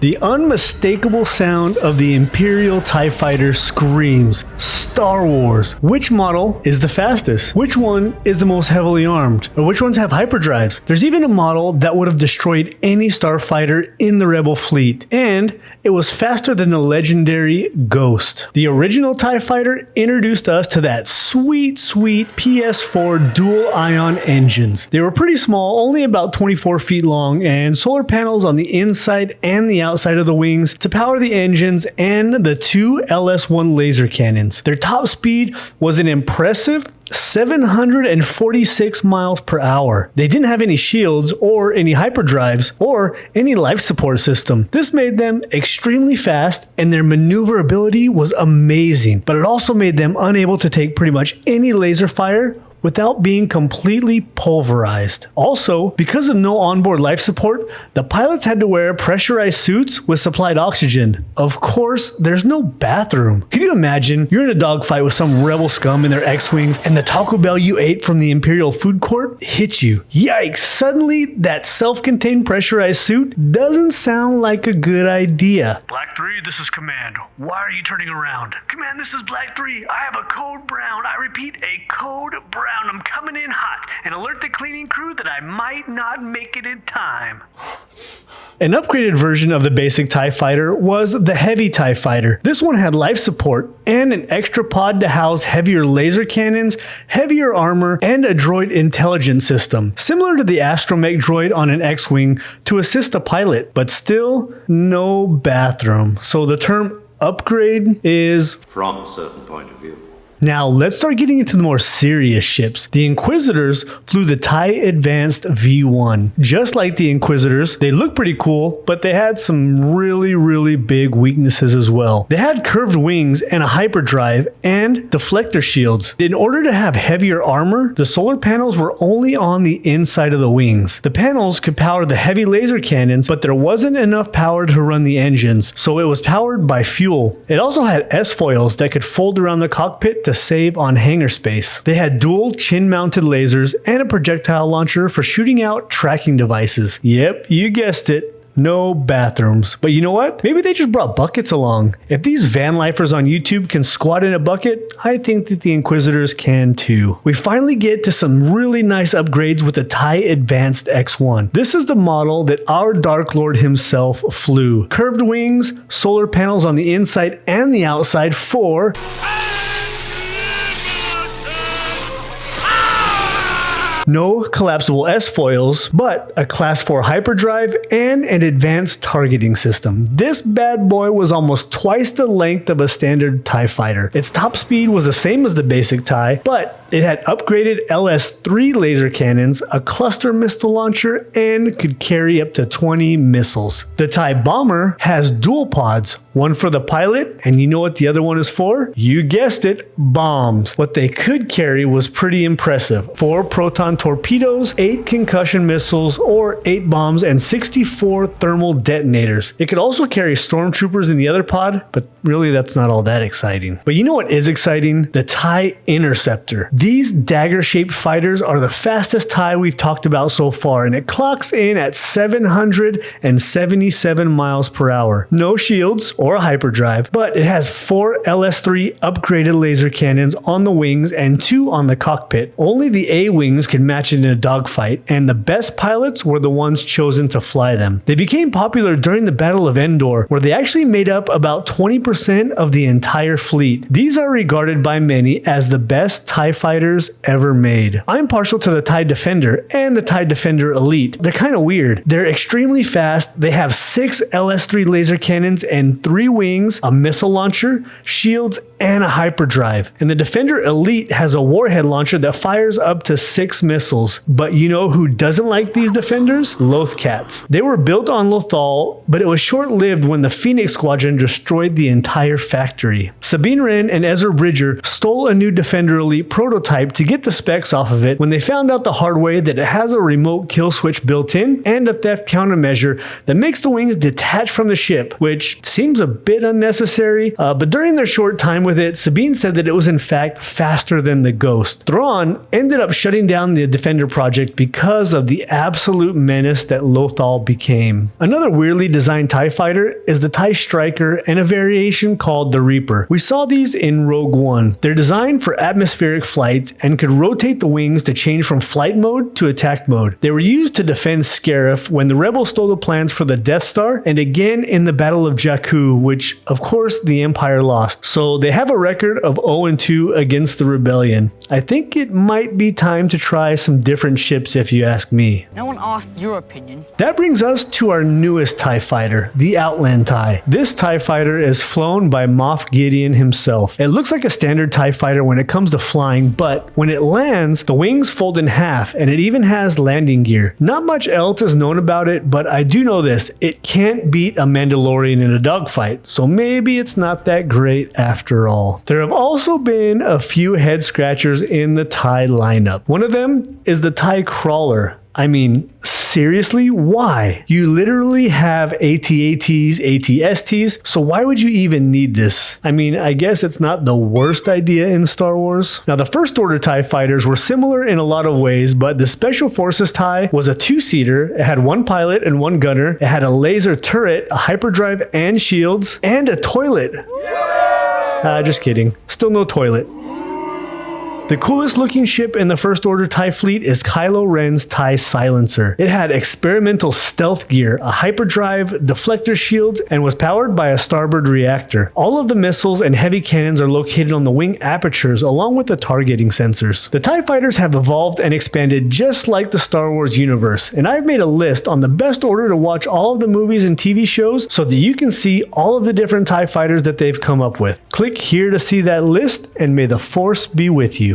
The unmistakable sound of the Imperial TIE Fighter screams, Star Wars. Which model is the fastest? Which one is the most heavily armed? Or which ones have hyperdrives? There's even a model that would have destroyed any starfighter in the Rebel fleet, and it was faster than the legendary Ghost. The original TIE Fighter introduced us to that sweet PS4 dual ion engines. They were pretty small, only about 24 feet long, and solar panels on the inside and the outside of the wings to power the engines and the two LS-1 laser cannons. Their top speed was an impressive 746 miles per hour. They didn't have any shields or any hyperdrives or any life support system. This made them extremely fast, and their maneuverability was amazing, but it also made them unable to take pretty much any laser fire without being completely pulverized. Also, because of no onboard life support, the pilots had to wear pressurized suits with supplied oxygen. Of course, there's no bathroom. Can you imagine you're in a dogfight with some rebel scum in their X-Wings and the Taco Bell you ate from the Imperial food court hits you? Yikes, suddenly that self-contained pressurized suit doesn't sound like a good idea. Black 3, this is Command. Why are you turning around? Command, this is Black 3. I have a code brown. I repeat, a code brown. I'm coming in hot, and alert the cleaning crew that I might not make it in time. An upgraded version of the basic TIE Fighter was the Heavy TIE Fighter. This one had life support and an extra pod to house heavier laser cannons, heavier armor, and a droid intelligence system, similar to the astromech droid on an X-Wing to assist the pilot, but still no bathroom. So the term upgrade is from a certain point of view. Now, let's start getting into the more serious ships. The Inquisitors flew the TIE Advanced V1. Just like the Inquisitors, they look pretty cool, but they had some really big weaknesses as well. They had curved wings and a hyperdrive and deflector shields. In order to have heavier armor, the solar panels were only on the inside of the wings. The panels could power the heavy laser cannons, but there wasn't enough power to run the engines, so it was powered by fuel. It also had S-foils that could fold around the cockpit to save on hangar space. They had dual chin-mounted lasers and a projectile launcher for shooting out tracking devices. Yep, you guessed it. No bathrooms. But you know what? Maybe they just brought buckets along. If these van lifers on YouTube can squat in a bucket, I think that the Inquisitors can too. We finally get to some really nice upgrades with the TIE Advanced X1. This is the model that our Dark Lord himself flew. Curved wings, solar panels on the inside and the outside for no collapsible S-foils, but a Class 4 hyperdrive and an advanced targeting system. This bad boy was almost twice the length of a standard TIE Fighter. Its top speed was the same as the basic TIE, but it had upgraded LS-3 laser cannons, a cluster missile launcher, and could carry up to 20 missiles. The TIE Bomber has dual pods, one for the pilot, and you know what the other one is for? You guessed it, bombs. What they could carry was pretty impressive. 4 proton torpedoes, 8 concussion missiles, or 8 bombs, and 64 thermal detonators. It could also carry stormtroopers in the other pod, but really that's not all that exciting. But you know what is exciting? The TIE Interceptor. These dagger-shaped fighters are the fastest TIE we've talked about so far, and it clocks in at 777 miles per hour. No shields or a hyperdrive, but it has 4 LS-3 upgraded laser cannons on the wings and 2 on the cockpit. Only the A-wings can match it in a dogfight, and the best pilots were the ones chosen to fly them. They became popular during the Battle of Endor, where they actually made up about 20% of the entire fleet. These are regarded by many as the best TIE fighters ever made. I'm partial to the TIE Defender and the TIE Defender Elite. They're kind of weird. They're extremely fast. They have 6 LS-3 laser cannons and 3 wings, a missile launcher, shields, and a hyperdrive. And the Defender Elite has a warhead launcher that fires up to 6 missiles. But you know who doesn't like these Defenders? Lothcats. They were built on Lothal, but it was short-lived when the Phoenix Squadron destroyed the entire factory. Sabine Wren and Ezra Bridger stole a new Defender Elite prototype to get the specs off of it when they found out the hard way that it has a remote kill switch built in and a theft countermeasure that makes the wings detach from the ship, which seems a bit unnecessary, but during their short time with it, Sabine said that it was in fact faster than the Ghost. Thrawn ended up shutting down the Defender project because of the absolute menace that Lothal became. Another weirdly designed TIE fighter is the TIE Striker and a variation called the Reaper. We saw these in Rogue One. They're designed for atmospheric flights and could rotate the wings to change from flight mode to attack mode. They were used to defend Scarif when the Rebels stole the plans for the Death Star, and again in the Battle of Jakku, which of course the Empire lost. So they have a record of 0-2 against the Rebellion. I think it might be time to try some different ships if you ask me. No one asked your opinion. That brings us to our newest TIE fighter, the Outland TIE. This TIE fighter is flown by Moff Gideon himself. It looks like a standard TIE fighter when it comes to flying, but when it lands, the wings fold in half and it even has landing gear. Not much else is known about it, but I do know this: it can't beat a Mandalorian in a dogfight, so maybe it's not that great after all. There have also been a few head scratchers in the TIE lineup. One of them is the TIE Crawler. I mean, seriously, why? You literally have AT-ATs, AT-STs, so why would you even need this? I mean, I guess it's not the worst idea in Star Wars. Now, the First Order TIE fighters were similar in a lot of ways, but the Special Forces TIE was a two-seater. It had one pilot and one gunner. It had a laser turret, a hyperdrive and shields, and a toilet. Just kidding. Still no toilet. The coolest looking ship in the First Order TIE fleet is Kylo Ren's TIE Silencer. It had experimental stealth gear, a hyperdrive, deflector shields, and was powered by a starboard reactor. All of the missiles and heavy cannons are located on the wing apertures along with the targeting sensors. The TIE fighters have evolved and expanded just like the Star Wars universe, and I've made a list on the best order to watch all of the movies and TV shows so that you can see all of the different TIE fighters that they've come up with. Click here to see that list, and may the Force be with you.